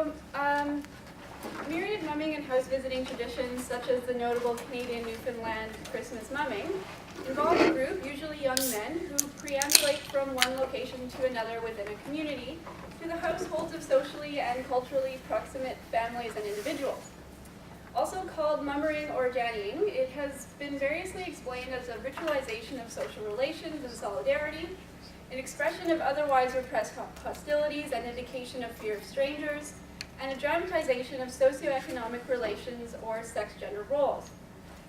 So, myriad mumming and house visiting traditions, such as the notable Canadian Newfoundland Christmas mumming, involve a group, usually young men, who preambulate from one location to another within a community to the households of socially and culturally proximate families and individuals. Also called mummering or jannying, it has been variously explained as a ritualization of social relations and solidarity, an expression of otherwise repressed hostilities and indication of fear of strangers, and a dramatization of socioeconomic relations or sex-gender roles.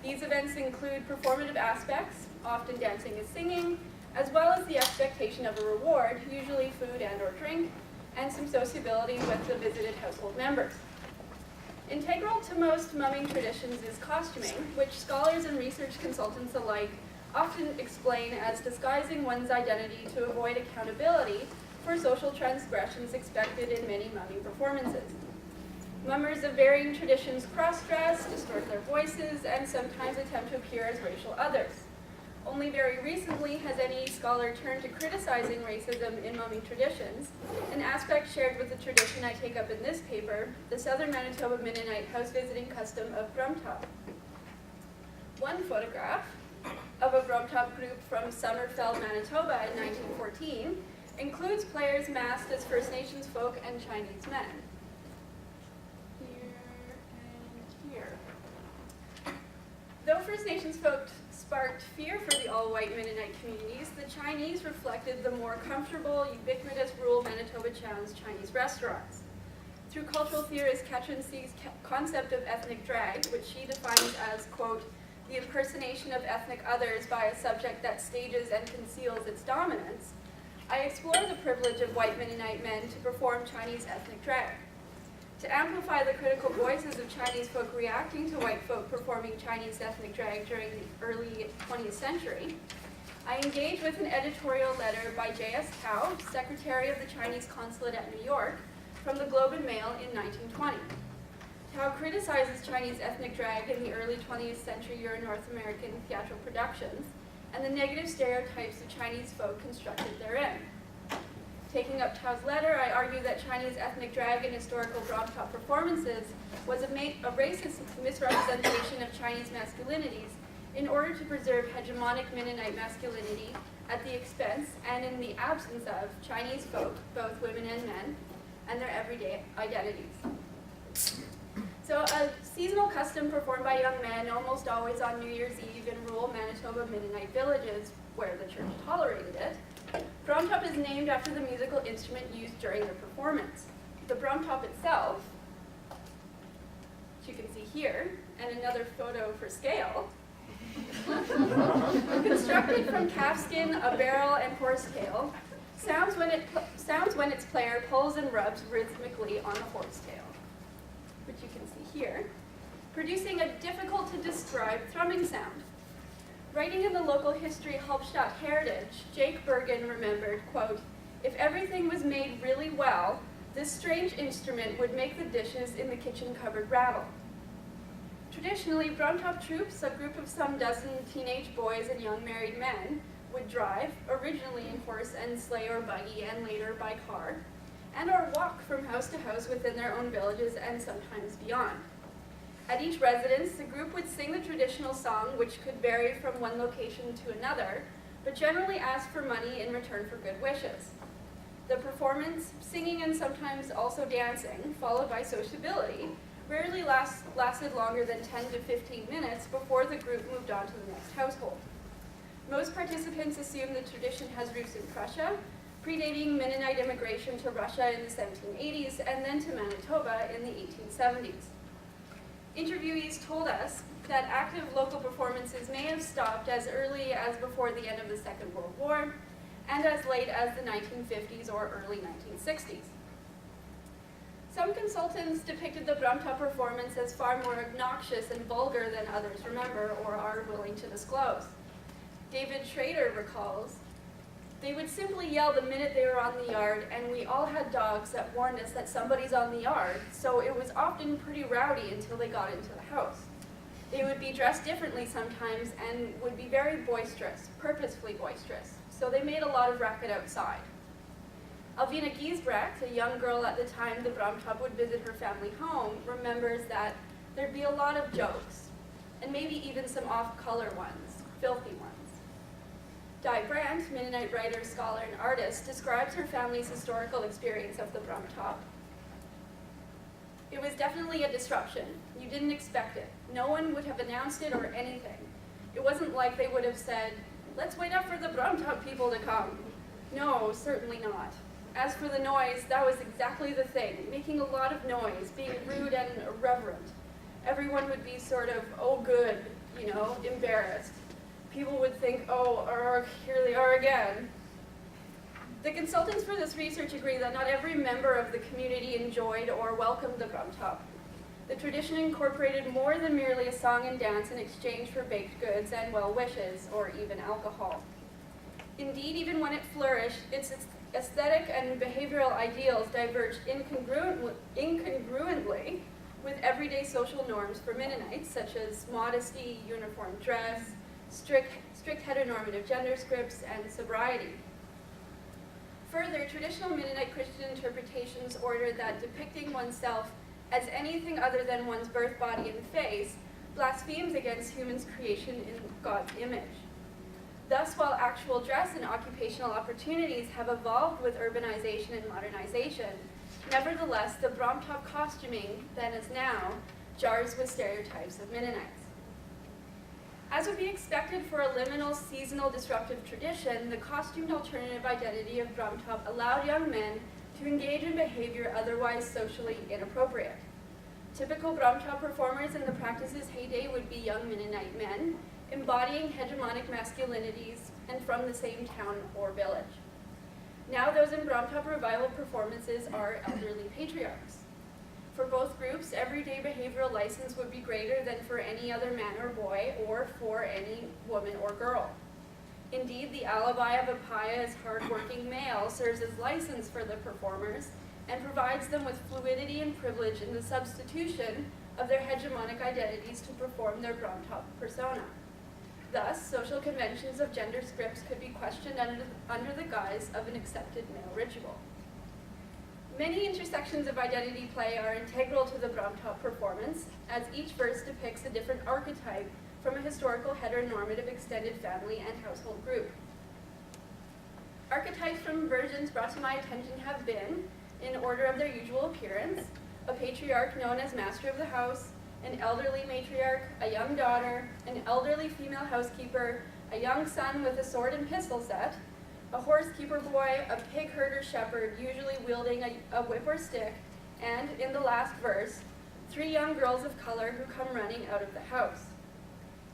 These events include performative aspects, often dancing and singing, as well as the expectation of a reward, usually food and or drink, and some sociability with the visited household members. Integral to most mumming traditions is costuming, which scholars and research consultants alike often explain as disguising one's identity to avoid accountability for social transgressions expected in many mumming performances. Mummers of varying traditions cross-dress, distort their voices, and sometimes attempt to appear as racial others. Only very recently has any scholar turned to criticizing racism in mumming traditions, an aspect shared with the tradition I take up in this paper, the Southern Manitoba Mennonite house visiting custom of Brommtopp. One photograph of a Brommtopp group from Summerfeld, Manitoba in 1914 includes players masked as First Nations folk and Chinese men. Here and here. Though First Nations folk sparked fear for the all-white Mennonite communities, the Chinese reflected the more comfortable, ubiquitous rural Manitoba town's Chinese restaurants. Through cultural theorist Katrinsi's concept of ethnic drag, which she defines as, quote, the impersonation of ethnic others by a subject that stages and conceals its dominance, I explore the privilege of white Mennonite men to perform Chinese ethnic drag. To amplify the critical voices of Chinese folk reacting to white folk performing Chinese ethnic drag during the early 20th century, I engage with an editorial letter by J.S. Tao, Secretary of the Chinese Consulate at New York, from the Globe and Mail in 1920. Tao criticizes Chinese ethnic drag in the early 20th century Euro-North American theatrical productions and the negative stereotypes of Chinese folk constructed therein. Taking up Tao's letter, I argue that Chinese ethnic drag in historical Brommtopp performances was a racist misrepresentation of Chinese masculinities in order to preserve hegemonic Mennonite masculinity at the expense and in the absence of Chinese folk, both women and men, and their everyday identities. So a seasonal custom performed by young men, almost always on New Year's Eve in rural Manitoba Mennonite villages where the church tolerated it, Brommtopp is named after the musical instrument used during the performance. The Brommtopp itself, which you can see here, and another photo for scale, constructed from calfskin, a barrel, and horsetail, sounds when its player pulls and rubs rhythmically on the horsetail, which you can see here, producing a difficult-to-describe thrumming sound. Writing in the local history Halbstadt Heritage, Jake Bergen remembered, quote, if everything was made really well, this strange instrument would make the dishes in the kitchen cupboard rattle. Traditionally, Brommtopp troops, a group of some dozen teenage boys and young married men, would drive, originally in horse and sleigh or buggy and later by car, and or walk from house to house within their own villages and sometimes beyond. At each residence, the group would sing the traditional song, which could vary from one location to another, but generally ask for money in return for good wishes. The performance, singing and sometimes also dancing, followed by sociability, rarely lasted longer than 10 to 15 minutes before the group moved on to the next household. Most participants assume the tradition has roots in Prussia, predating Mennonite immigration to Russia in the 1780s and then to Manitoba in the 1870s. Interviewees told us that active local performances may have stopped as early as before the end of the Second World War and as late as the 1950s or early 1960s. Some consultants depicted the Brommtopp performance as far more obnoxious and vulgar than others remember or are willing to disclose. David Schrader recalls, they would simply yell the minute they were on the yard, and we all had dogs that warned us that somebody's on the yard, so it was often pretty rowdy until they got into the house. They would be dressed differently sometimes and would be very boisterous, purposefully boisterous, so they made a lot of racket outside. Alvina Giesbrecht, a young girl at the time the Brommtopp would visit her family home, remembers that there'd be a lot of jokes, and maybe even some off-color ones, filthy ones. Di Brandt, Mennonite writer, scholar, and artist, describes her family's historical experience of the Brommtopp. It was definitely a disruption. You didn't expect it. No one would have announced it or anything. It wasn't like they would have said, "Let's wait up for the Brommtopp people to come." No, certainly not. As for the noise, that was exactly the thing, making a lot of noise, being rude and irreverent. Everyone would be sort of, oh good, embarrassed. People would think, oh, here they are again. The consultants for this research agree that not every member of the community enjoyed or welcomed the Brommtopp. The tradition incorporated more than merely a song and dance in exchange for baked goods and well wishes, or even alcohol. Indeed, even when it flourished, its aesthetic and behavioral ideals diverged incongruently with everyday social norms for Mennonites, such as modesty, uniform dress, strict heteronormative gender scripts, and sobriety. Further, traditional Mennonite Christian interpretations ordered that depicting oneself as anything other than one's birth body and face blasphemes against humans' creation in God's image. Thus, while actual dress and occupational opportunities have evolved with urbanization and modernization, nevertheless, the Brommtopp costuming, then as now, jars with stereotypes of Mennonites. As would be expected for a liminal, seasonal, disruptive tradition, the costumed alternative identity of Brommtopp allowed young men to engage in behavior otherwise socially inappropriate. Typical Brommtopp performers in the practice's heyday would be young Mennonite men, embodying hegemonic masculinities and from the same town or village. Now those in Brommtopp revival performances are elderly patriarchs. For both groups, everyday behavioral license would be greater than for any other man or boy, or for any woman or girl. Indeed, the alibi of a pious, hard-working male serves as license for the performers and provides them with fluidity and privilege in the substitution of their hegemonic identities to perform their Brommtopp persona. Thus, social conventions of gender scripts could be questioned under the guise of an accepted male ritual. Many intersections of identity play are integral to the Brommtopp performance, as each verse depicts a different archetype from a historical heteronormative extended family and household group. Archetypes from versions brought to my attention have been, in order of their usual appearance, a patriarch known as master of the house, an elderly matriarch, a young daughter, an elderly female housekeeper, a young son with a sword and pistol set, a horsekeeper boy, a pig herder shepherd, usually wielding a whip or stick, and, in the last verse, 3 young girls of color who come running out of the house.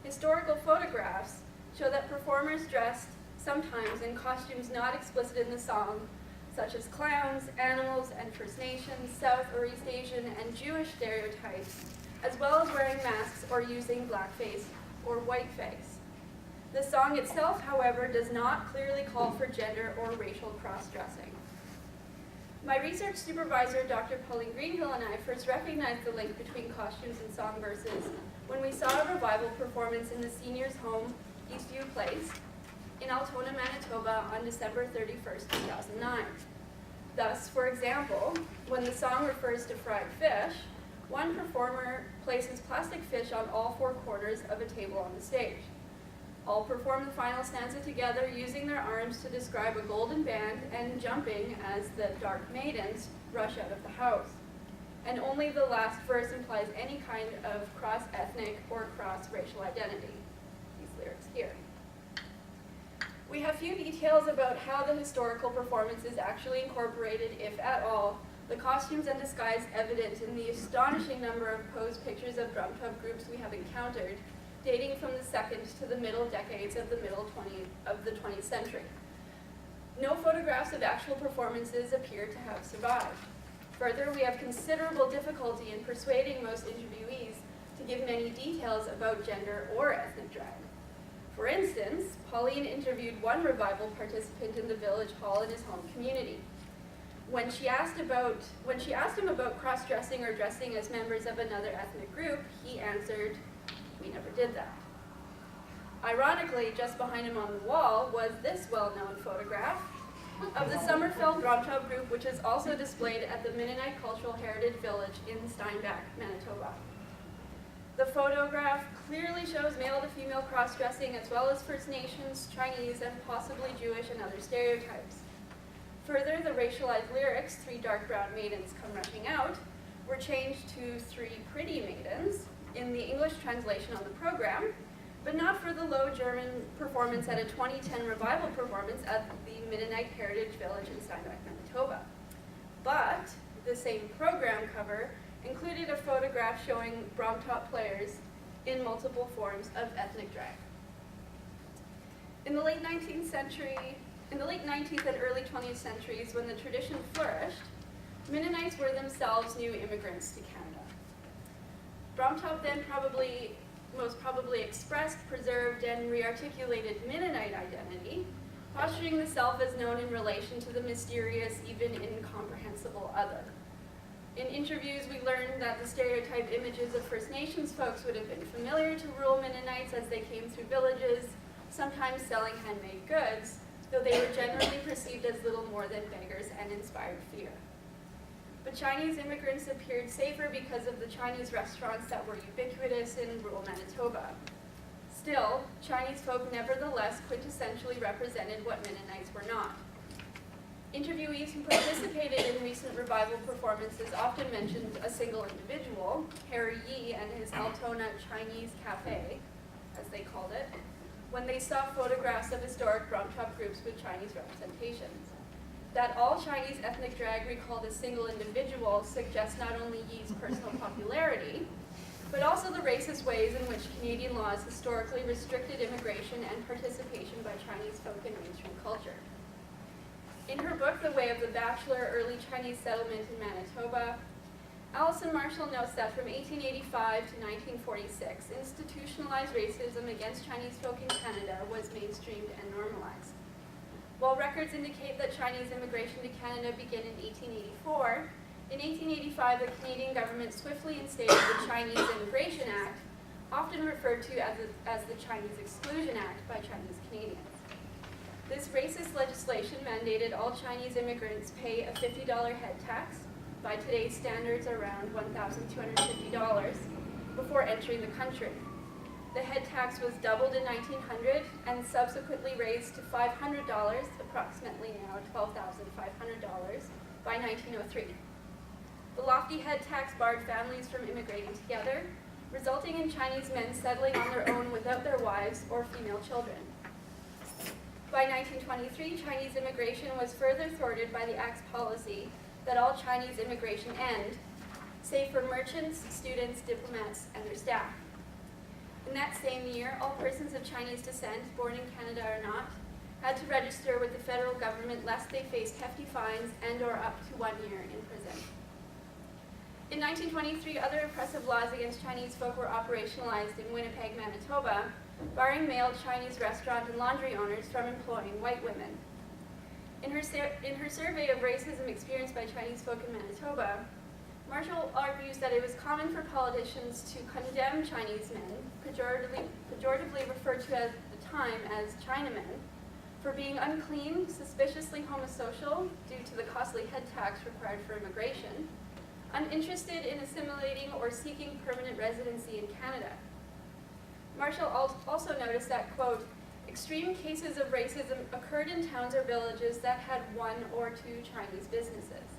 Historical photographs show that performers dressed sometimes in costumes not explicit in the song, such as clowns, animals, and First Nations, South or East Asian, and Jewish stereotypes, as well as wearing masks or using blackface or whiteface. The song itself, however, does not clearly call for gender or racial cross-dressing. My research supervisor, Dr. Pauline Greenhill, and I first recognized the link between costumes and song verses when we saw a revival performance in the seniors' home, Eastview Place, in Altona, Manitoba, on December 31st, 2009. Thus, for example, when the song refers to fried fish, one performer places plastic fish on all 4 corners of a table on the stage. All perform the final stanza together, using their arms to describe a golden band and jumping as the dark maidens rush out of the house. And only the last verse implies any kind of cross-ethnic or cross-racial identity. These lyrics here. We have few details about how the historical performance is actually incorporated, if at all, the costumes and disguise evident in the astonishing number of posed pictures of Brommtopp groups we have encountered, dating from the second to the middle decades of the 20th century. No photographs of actual performances appear to have survived. Further, we have considerable difficulty in persuading most interviewees to give many details about gender or ethnic drag. For instance, Pauline interviewed one revival participant in the village hall in his home community. When she asked him about cross-dressing or dressing as members of another ethnic group, he answered, "We never did that." Ironically, just behind him on the wall was this well-known photograph, of the Summerfeld Brommtopp group, which is also displayed at the Mennonite Cultural Heritage Village in Steinbach, Manitoba. The photograph clearly shows male to female cross-dressing as well as First Nations, Chinese, and possibly Jewish and other stereotypes. Further, the racialized lyrics, 3 dark brown maidens come rushing out, were changed to 3 pretty maidens in the English translation on the program, but not for the low German performance at a 2010 revival performance at the Mennonite Heritage Village in Steinbach, Manitoba. But the same program cover included a photograph showing Brommtopp players in multiple forms of ethnic drag. In the late 19th and early 20th centuries, when the tradition flourished, Mennonites were themselves new immigrants to Canada. Brommtopp then most probably expressed, preserved, and rearticulated Mennonite identity, posturing the self as known in relation to the mysterious, even incomprehensible other. In interviews, we learned that the stereotyped images of First Nations folks would have been familiar to rural Mennonites as they came through villages, sometimes selling handmade goods, though they were generally perceived as little more than beggars and inspired fear. But Chinese immigrants appeared safer because of the Chinese restaurants that were ubiquitous in rural Manitoba. Still, Chinese folk nevertheless quintessentially represented what Mennonites were not. Interviewees who participated in recent revival performances often mentioned a single individual, Harry Yi and his Altona Chinese Café, as they called it, when they saw photographs of historic Brommtopp groups with Chinese representations. That all Chinese ethnic drag recalled a single individual suggests not only Yi's personal popularity, but also the racist ways in which Canadian laws historically restricted immigration and participation by Chinese folk in mainstream culture. In her book, The Way of the Bachelor, Early Chinese Settlement in Manitoba, Alison Marshall notes that from 1885 to 1946, institutionalized racism against Chinese folk in Canada was mainstreamed and normalized. While records indicate that Chinese immigration to Canada began in 1884, in 1885 the Canadian government swiftly instated the Chinese Immigration Act, often referred to as the Chinese Exclusion Act by Chinese Canadians. This racist legislation mandated all Chinese immigrants pay a $50 head tax, by today's standards around $1,250, before entering the country. The head tax was doubled in 1900 and subsequently raised to $500, approximately now $12,500, by 1903. The lofty head tax barred families from immigrating together, resulting in Chinese men settling on their own without their wives or female children. By 1923, Chinese immigration was further thwarted by the Act's policy that all Chinese immigration end, save for merchants, students, diplomats, and their staff. In that same year, all persons of Chinese descent, born in Canada or not, had to register with the federal government lest they faced hefty fines and or up to 1 year in prison. In 1923, other oppressive laws against Chinese folk were operationalized in Winnipeg, Manitoba, barring male Chinese restaurant and laundry owners from employing white women. In her survey of racism experienced by Chinese folk in Manitoba, Marshall argues that it was common for politicians to condemn Chinese men, pejoratively referred to at the time as Chinamen, for being unclean, suspiciously homosocial due to the costly head tax required for immigration, uninterested in assimilating or seeking permanent residency in Canada. Marshall also noticed that, quote, extreme cases of racism occurred in towns or villages that had 1 or 2 Chinese businesses.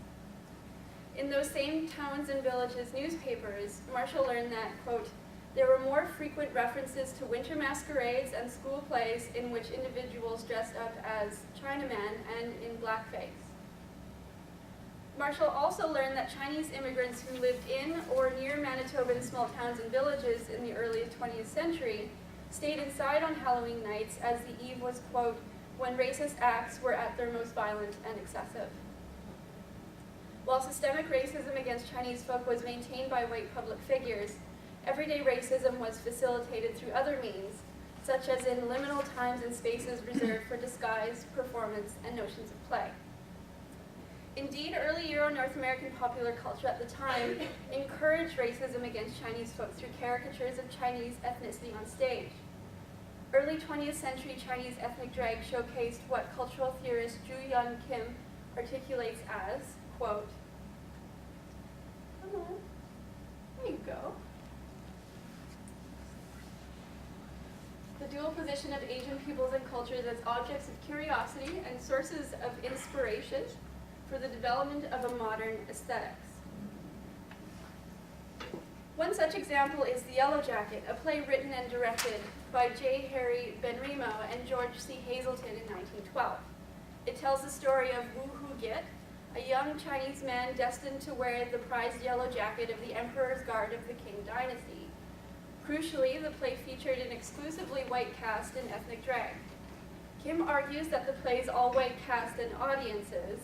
In those same towns and villages' newspapers, Marshall learned that, quote, there were more frequent references to winter masquerades and school plays in which individuals dressed up as Chinamen and in blackface. Marshall also learned that Chinese immigrants who lived in or near Manitoban small towns and villages in the early 20th century stayed inside on Halloween nights as the eve was, quote, when racist acts were at their most violent and excessive. While systemic racism against Chinese folk was maintained by white public figures, everyday racism was facilitated through other means, such as in liminal times and spaces reserved for disguise, performance, and notions of play. Indeed, early Euro-North American popular culture at the time encouraged racism against Chinese folk through caricatures of Chinese ethnicity on stage. early 20th century Chinese ethnic drag showcased what cultural theorist Zhu Yun Kim articulates as, quote, come on, there you go. The dual position of Asian peoples and cultures as objects of curiosity and sources of inspiration for the development of a modern aesthetics. One such example is The Yellow Jacket, a play written and directed by J. Harry Benrimo and George C. Hazelton in 1912. It tells the story of Wu Hu-git, a young Chinese man destined to wear the prized yellow jacket of the Emperor's Guard of the Qing dynasty. Crucially, the play featured an exclusively white cast in ethnic drag. Kim argues that the play's all-white cast and audiences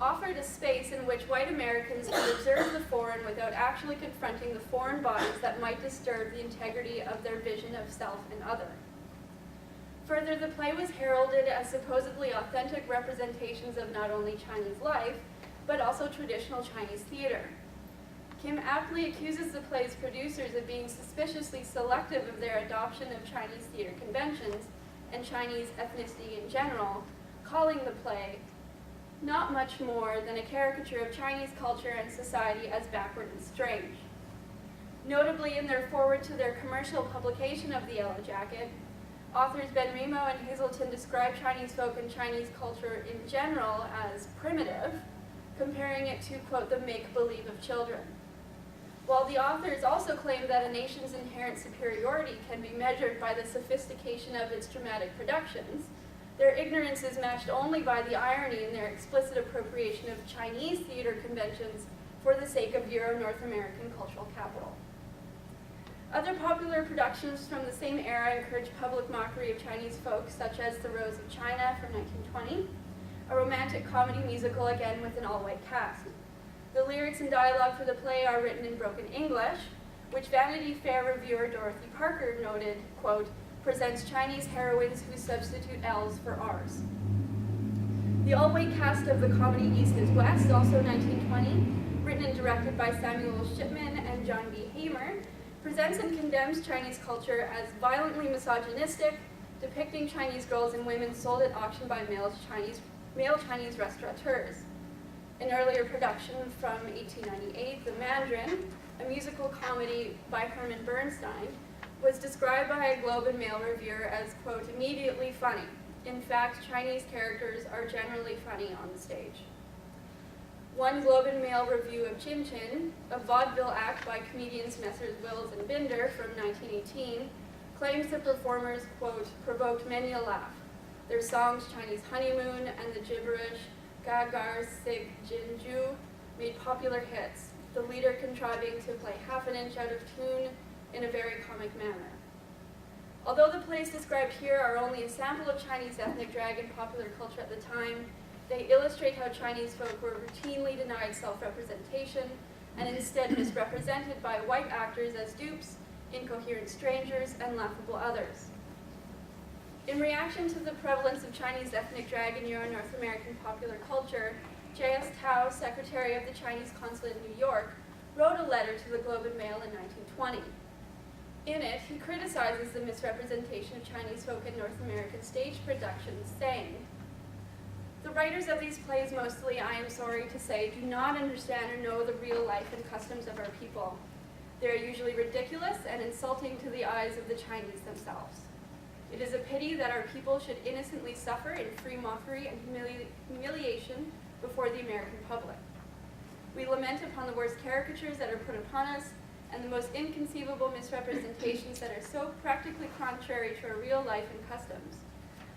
offered a space in which white Americans could observe the foreign without actually confronting the foreign bodies that might disturb the integrity of their vision of self and other. Further, the play was heralded as supposedly authentic representations of not only Chinese life, but also traditional Chinese theater. Kim aptly accuses the play's producers of being suspiciously selective of their adoption of Chinese theater conventions and Chinese ethnicity in general, calling the play not much more than a caricature of Chinese culture and society as backward and strange. Notably, in their foreword to their commercial publication of The Yellow Jacket, authors Benrimo and Hazelton describe Chinese folk and Chinese culture in general as primitive, comparing it to, quote, the make-believe of children. While the authors also claim that a nation's inherent superiority can be measured by the sophistication of its dramatic productions, their ignorance is matched only by the irony in their explicit appropriation of Chinese theater conventions for the sake of Euro-North American cultural capital. Other popular productions from the same era encourage public mockery of Chinese folk, such as The Rose of China from 1920, a romantic comedy musical again with an all-white cast. The lyrics and dialogue for the play are written in broken English, which Vanity Fair reviewer Dorothy Parker noted, quote, presents Chinese heroines who substitute L's for R's. The all-white cast of the comedy East is West, also 1920, written and directed by Samuel Shipman and John B. Hamer, presents and condemns Chinese culture as violently misogynistic, depicting Chinese girls and women sold at auction by male Chinese restaurateurs. An earlier production from 1898, The Mandarin, a musical comedy by Herman Bernstein, was described by a Globe and Mail reviewer as, quote, immediately funny. In fact, Chinese characters are generally funny on the stage. One Globe and Mail review of Chin Chin, a vaudeville act by comedians Messrs. Wills and Binder from 1918, claims the performers, quote, provoked many a laugh. Their songs Chinese Honeymoon and the gibberish Gagar Sig Jinju made popular hits, the leader contriving to play half an inch out of tune in a very comic manner. Although the plays described here are only a sample of Chinese ethnic drag in popular culture at the time, they illustrate how Chinese folk were routinely denied self-representation and instead misrepresented by white actors as dupes, incoherent strangers, and laughable others. In reaction to the prevalence of Chinese ethnic drag in Euro-North American popular culture, J.S. Tao, Secretary of the Chinese Consulate in New York, wrote a letter to the Globe and Mail in 1920. In it, he criticizes the misrepresentation of Chinese folk in North American stage productions, saying, the writers of these plays mostly, I am sorry to say, do not understand or know the real life and customs of our people. They are usually ridiculous and insulting to the eyes of the Chinese themselves. It is a pity that our people should innocently suffer in free mockery and humiliation before the American public. We lament upon the worst caricatures that are put upon us and the most inconceivable misrepresentations that are so practically contrary to our real life and customs.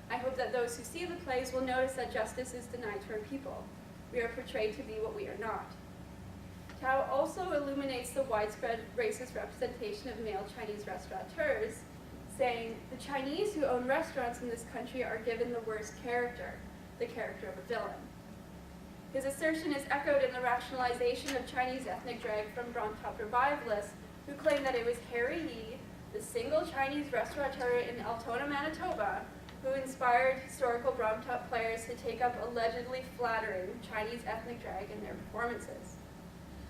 I hope that those who see the plays will notice that justice is denied to our people. We are portrayed to be what we are not. Tao also illuminates the widespread racist representation of male Chinese restaurateurs, saying, the Chinese who own restaurants in this country are given the worst character, the character of a villain. His assertion is echoed in the rationalization of Chinese ethnic drag from Brommtopp revivalists, who claim that it was Harry Yi, the single Chinese restaurateur in Altona, Manitoba, who inspired historical Brommtopp players to take up allegedly flattering Chinese ethnic drag in their performances.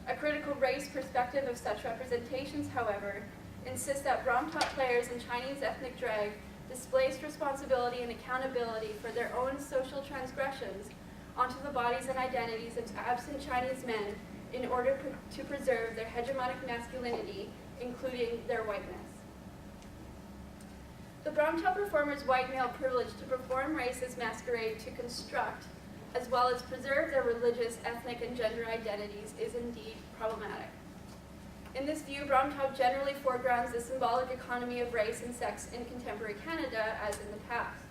A critical race perspective of such representations, however, insists that Brommtopp players in Chinese ethnic drag displaced responsibility and accountability for their own social transgressions onto the bodies and identities of absent Chinese men in order to preserve their hegemonic masculinity, including their whiteness. The Brommtopp performers' white male privilege to perform race as masquerade to construct, as well as preserve their religious, ethnic, and gender identities is indeed problematic. In this view, Brommtopp generally foregrounds the symbolic economy of race and sex in contemporary Canada as in the past,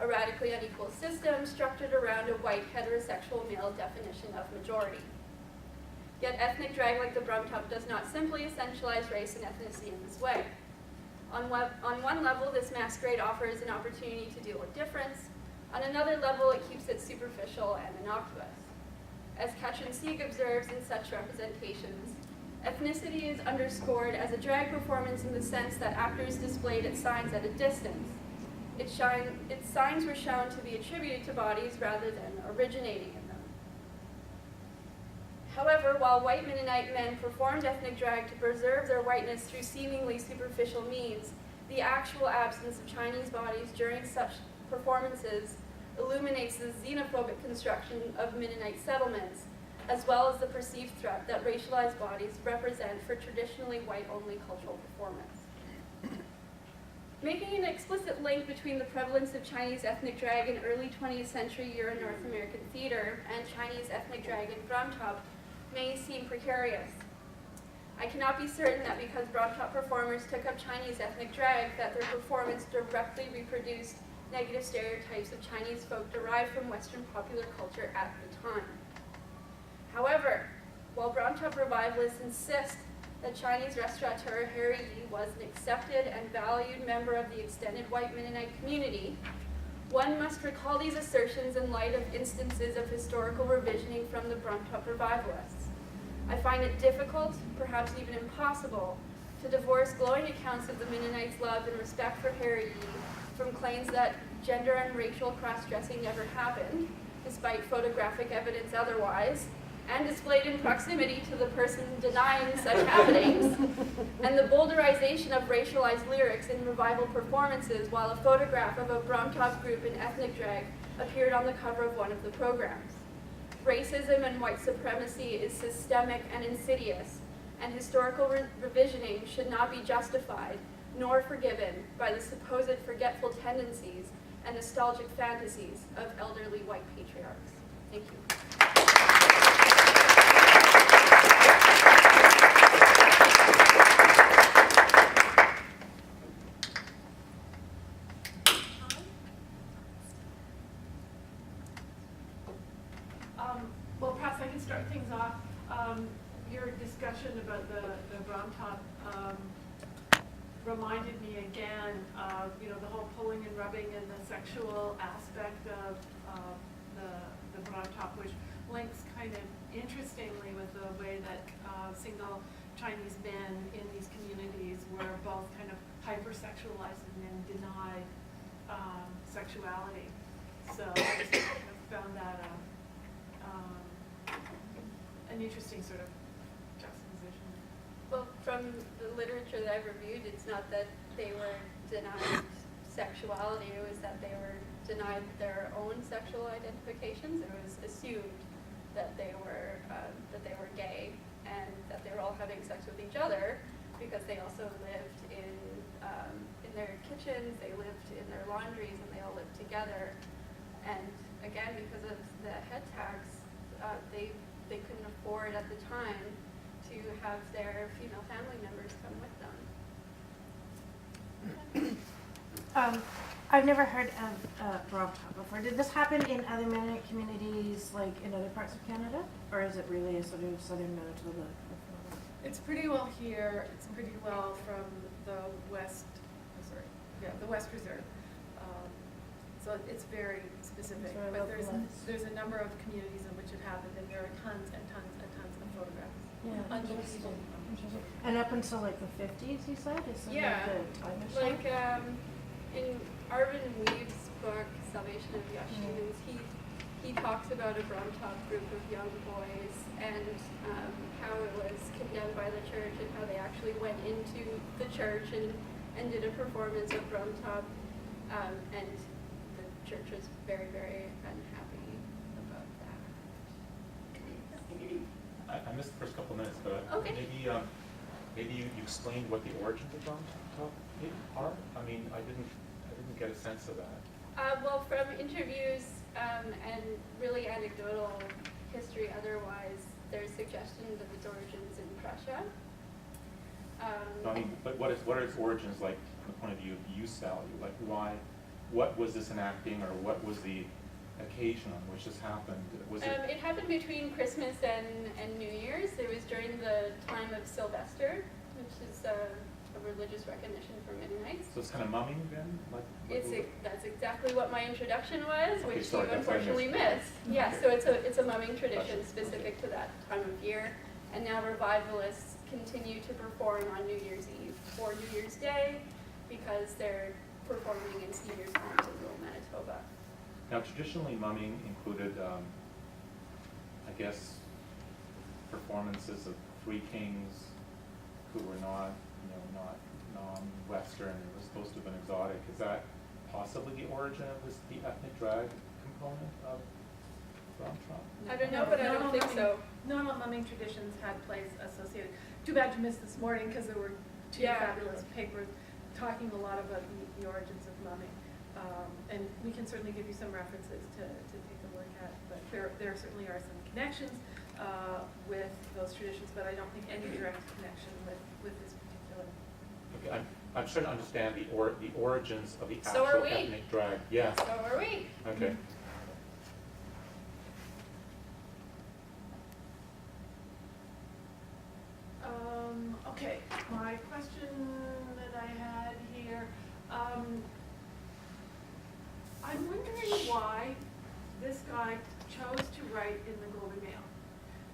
a radically unequal system structured around a white heterosexual male definition of majority. Yet ethnic drag like the Brommtopp does not simply essentialize race and ethnicity in this way. On one level, this masquerade offers an opportunity to deal with difference. On another level, it keeps it superficial and innocuous. As Katrin-Sieg observes in such representations, ethnicity is underscored as a drag performance in the sense that actors displayed its signs at a distance. Its signs were shown to be attributed to bodies rather than originating in them. However, while white Mennonite men performed ethnic drag to preserve their whiteness through seemingly superficial means, the actual absence of Chinese bodies during such performances illuminates the xenophobic construction of Mennonite settlements, as well as the perceived threat that racialized bodies represent for traditionally white-only cultural performance. Making an explicit link between the prevalence of Chinese ethnic drag in early 20th century Euro North American theater and Chinese ethnic drag in Brommtopp may seem precarious. I cannot be certain that because Brommtopp performers took up Chinese ethnic drag that their performance directly reproduced negative stereotypes of Chinese folk derived from Western popular culture at the time. However, while Brommtopp revivalists insist that Chinese restaurateur Harry Yi was an accepted and valued member of the extended white Mennonite community, one must recall these assertions in light of instances of historical revisioning from the Brommtopp revivalists. I find it difficult, perhaps even impossible, to divorce glowing accounts of the Mennonites' love and respect for Harry Yi from claims that gender and racial cross-dressing never happened, despite photographic evidence otherwise, and displayed in proximity to the person denying such happenings, and the boulderization of racialized lyrics in revival performances while a photograph of a Brommtopp group in ethnic drag appeared on the cover of one of the programs. Racism and white supremacy is systemic and insidious, and historical revisioning should not be justified nor forgiven by the supposed forgetful tendencies and nostalgic fantasies of elderly white patriarchs. Thank you. Well, perhaps I can start things off. Your discussion about the Brommtopp reminded me again of the whole pulling and rubbing and the sexual aspect of the Brommtopp, which links kind of interestingly with the way that single Chinese men in these communities were both kind of hypersexualized and then denied sexuality. So I just kind of found that an interesting sort of juxtaposition. Well, from the literature that I've reviewed, it's not that they were denied sexuality, it was that they were denied their own sexual identifications. It was assumed that they were gay and that they were all having sex with each other because they also lived in their kitchens, they lived in their laundries, and they all lived together. And again, because of the head tax, they couldn't afford at the time to have their female family members come with them. I've never heard of Brommtopp before. Did this happen in other Mennonite communities, like in other parts of Canada? Or is it really a sort of southern Manitoba? It's pretty well here. It's pretty well from the West, the West Reserve. So it's very specific, but there's a number of communities in which it happened, and there are tons and tons and tons of photographs. Yeah. Unbelievable. And up until like the 50s, you said? Is Yeah. the time or so? Like in Arvin Weave's book, Salvation of the Oshimans, he talks about a Brommtopp group of young boys and how it was condemned by the church and how they actually went into the church and did a performance of Brommtopp, and the church was very, very unhappy about that. I missed the first couple minutes, but Okay. maybe you explained what the origins of Brommtopp are. I mean, I didn't get a sense of that. Well, from interviews and really anecdotal history otherwise, there's suggestions of its origins in Prussia. I mean, but what are its origins like from the point of view of use value? Like what was this enacting, or what was the occasion on which this happened? Was it happened between Christmas and New Year's. It was during the time of Sylvester, which is a religious recognition for Mennonites. So it's kind of mumming then? That's exactly what my introduction was, Okay, which sorry, you unfortunately missed. Yeah, so it's a mumming tradition specific to that time of year. And now revivalists continue to perform on New Year's Eve or New Year's Day because they're performing in seniors' homes in rural Manitoba. Now, traditionally, mumming included, I guess, performances of three kings who were not non-Western. It was supposed to have been exotic. Is that possibly the origin of the ethnic drag component of Brommtopp? I don't know, but I don't think so. Normal mumming traditions had place associated. Too bad you missed this morning because there were two Yeah. fabulous papers talking a lot about the origins of mumming. And we can certainly give you some references to take a look at, but there certainly are some connections with those traditions, but I don't think any direct connection with this particular. Okay, I'm trying to understand the origins of the So are actual we. ethnic drag. Yeah. So are we. Okay. Okay, my question that I had here, I'm wondering why this guy chose to write in the Globe and Mail.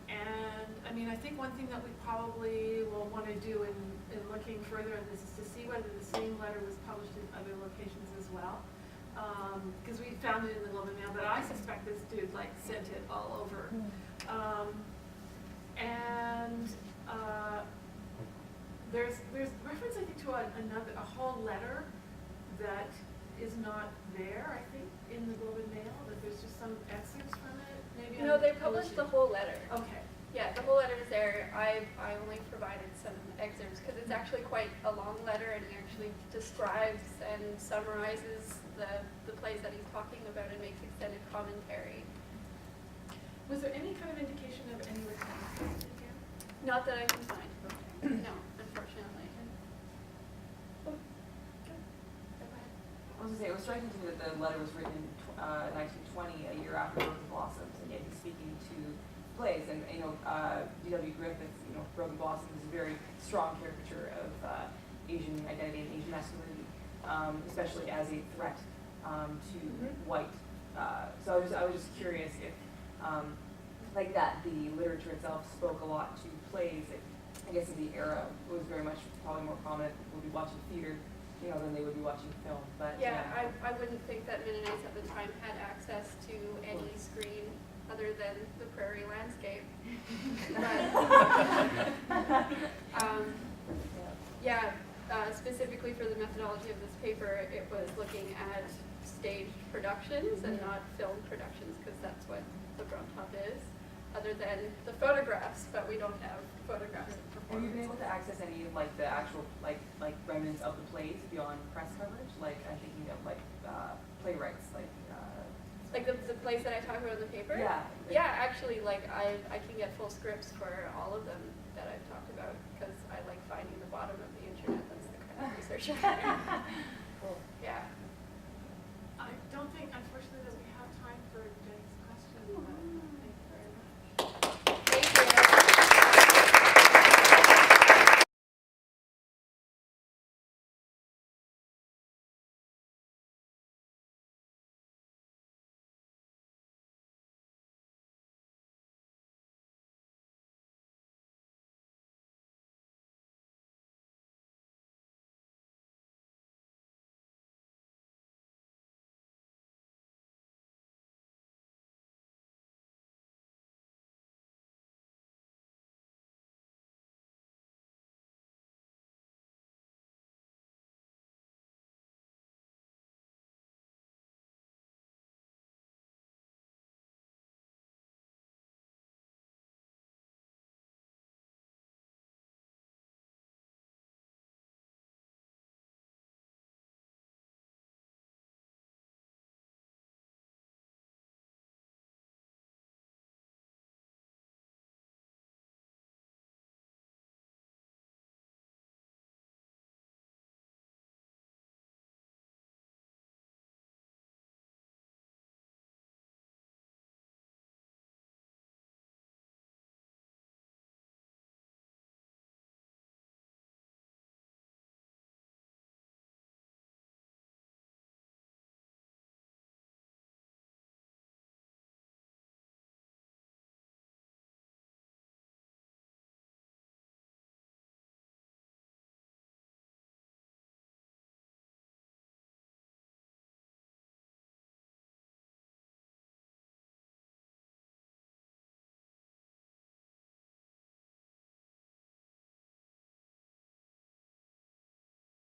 And, I mean, I think one thing that we probably will want to do in looking further at this is to see whether the same letter was published in other locations as well. Because we found it in the Globe and Mail, but I suspect this dude, like, sent it all over. There's reference, I think, to a whole letter that is not there, I think, in the Globe and Mail, that there's just some excerpts from it, maybe? No, they published the whole letter. Okay. Yeah, the whole letter is there. I only provided some excerpts because it's actually quite a long letter, and he actually describes and summarizes the plays that he's talking about and makes extended commentary. Was there any kind of indication of any responses in here? Not that I can find. No, unfortunately. Oh, I was going to say, it was striking to me that the letter was written in 1920, a year after Broken Blossoms, and yet he's speaking to plays. And, D.W. Griffith's, Broken Blossoms is a very strong caricature of Asian identity and Asian masculinity, especially as a threat to white. So I was just curious if, like that, the literature itself spoke a lot to plays. I guess in the era, it was very much probably more prominent. People would be watching theater, than they would be watching film. But Yeah, I wouldn't think that Mennonites at the time had access to any screen other than the prairie landscape. But, specifically for the methodology of this paper, it was looking at staged productions and not film productions, because that's what the Brommtopp is, other than the photographs, but we don't have photographs of have you been performances. able to access any of the actual like remnants of the plays beyond press coverage? Like I'm thinking of playwrights Like the plays that I talk about in the paper? Yeah. Yeah, actually, I can get full scripts for all of them that I've talked about, because I like finding the bottom of the internet. That's the kind of research I do. Cool. Yeah. I don't think, unfortunately, that we have time for Jenny's question.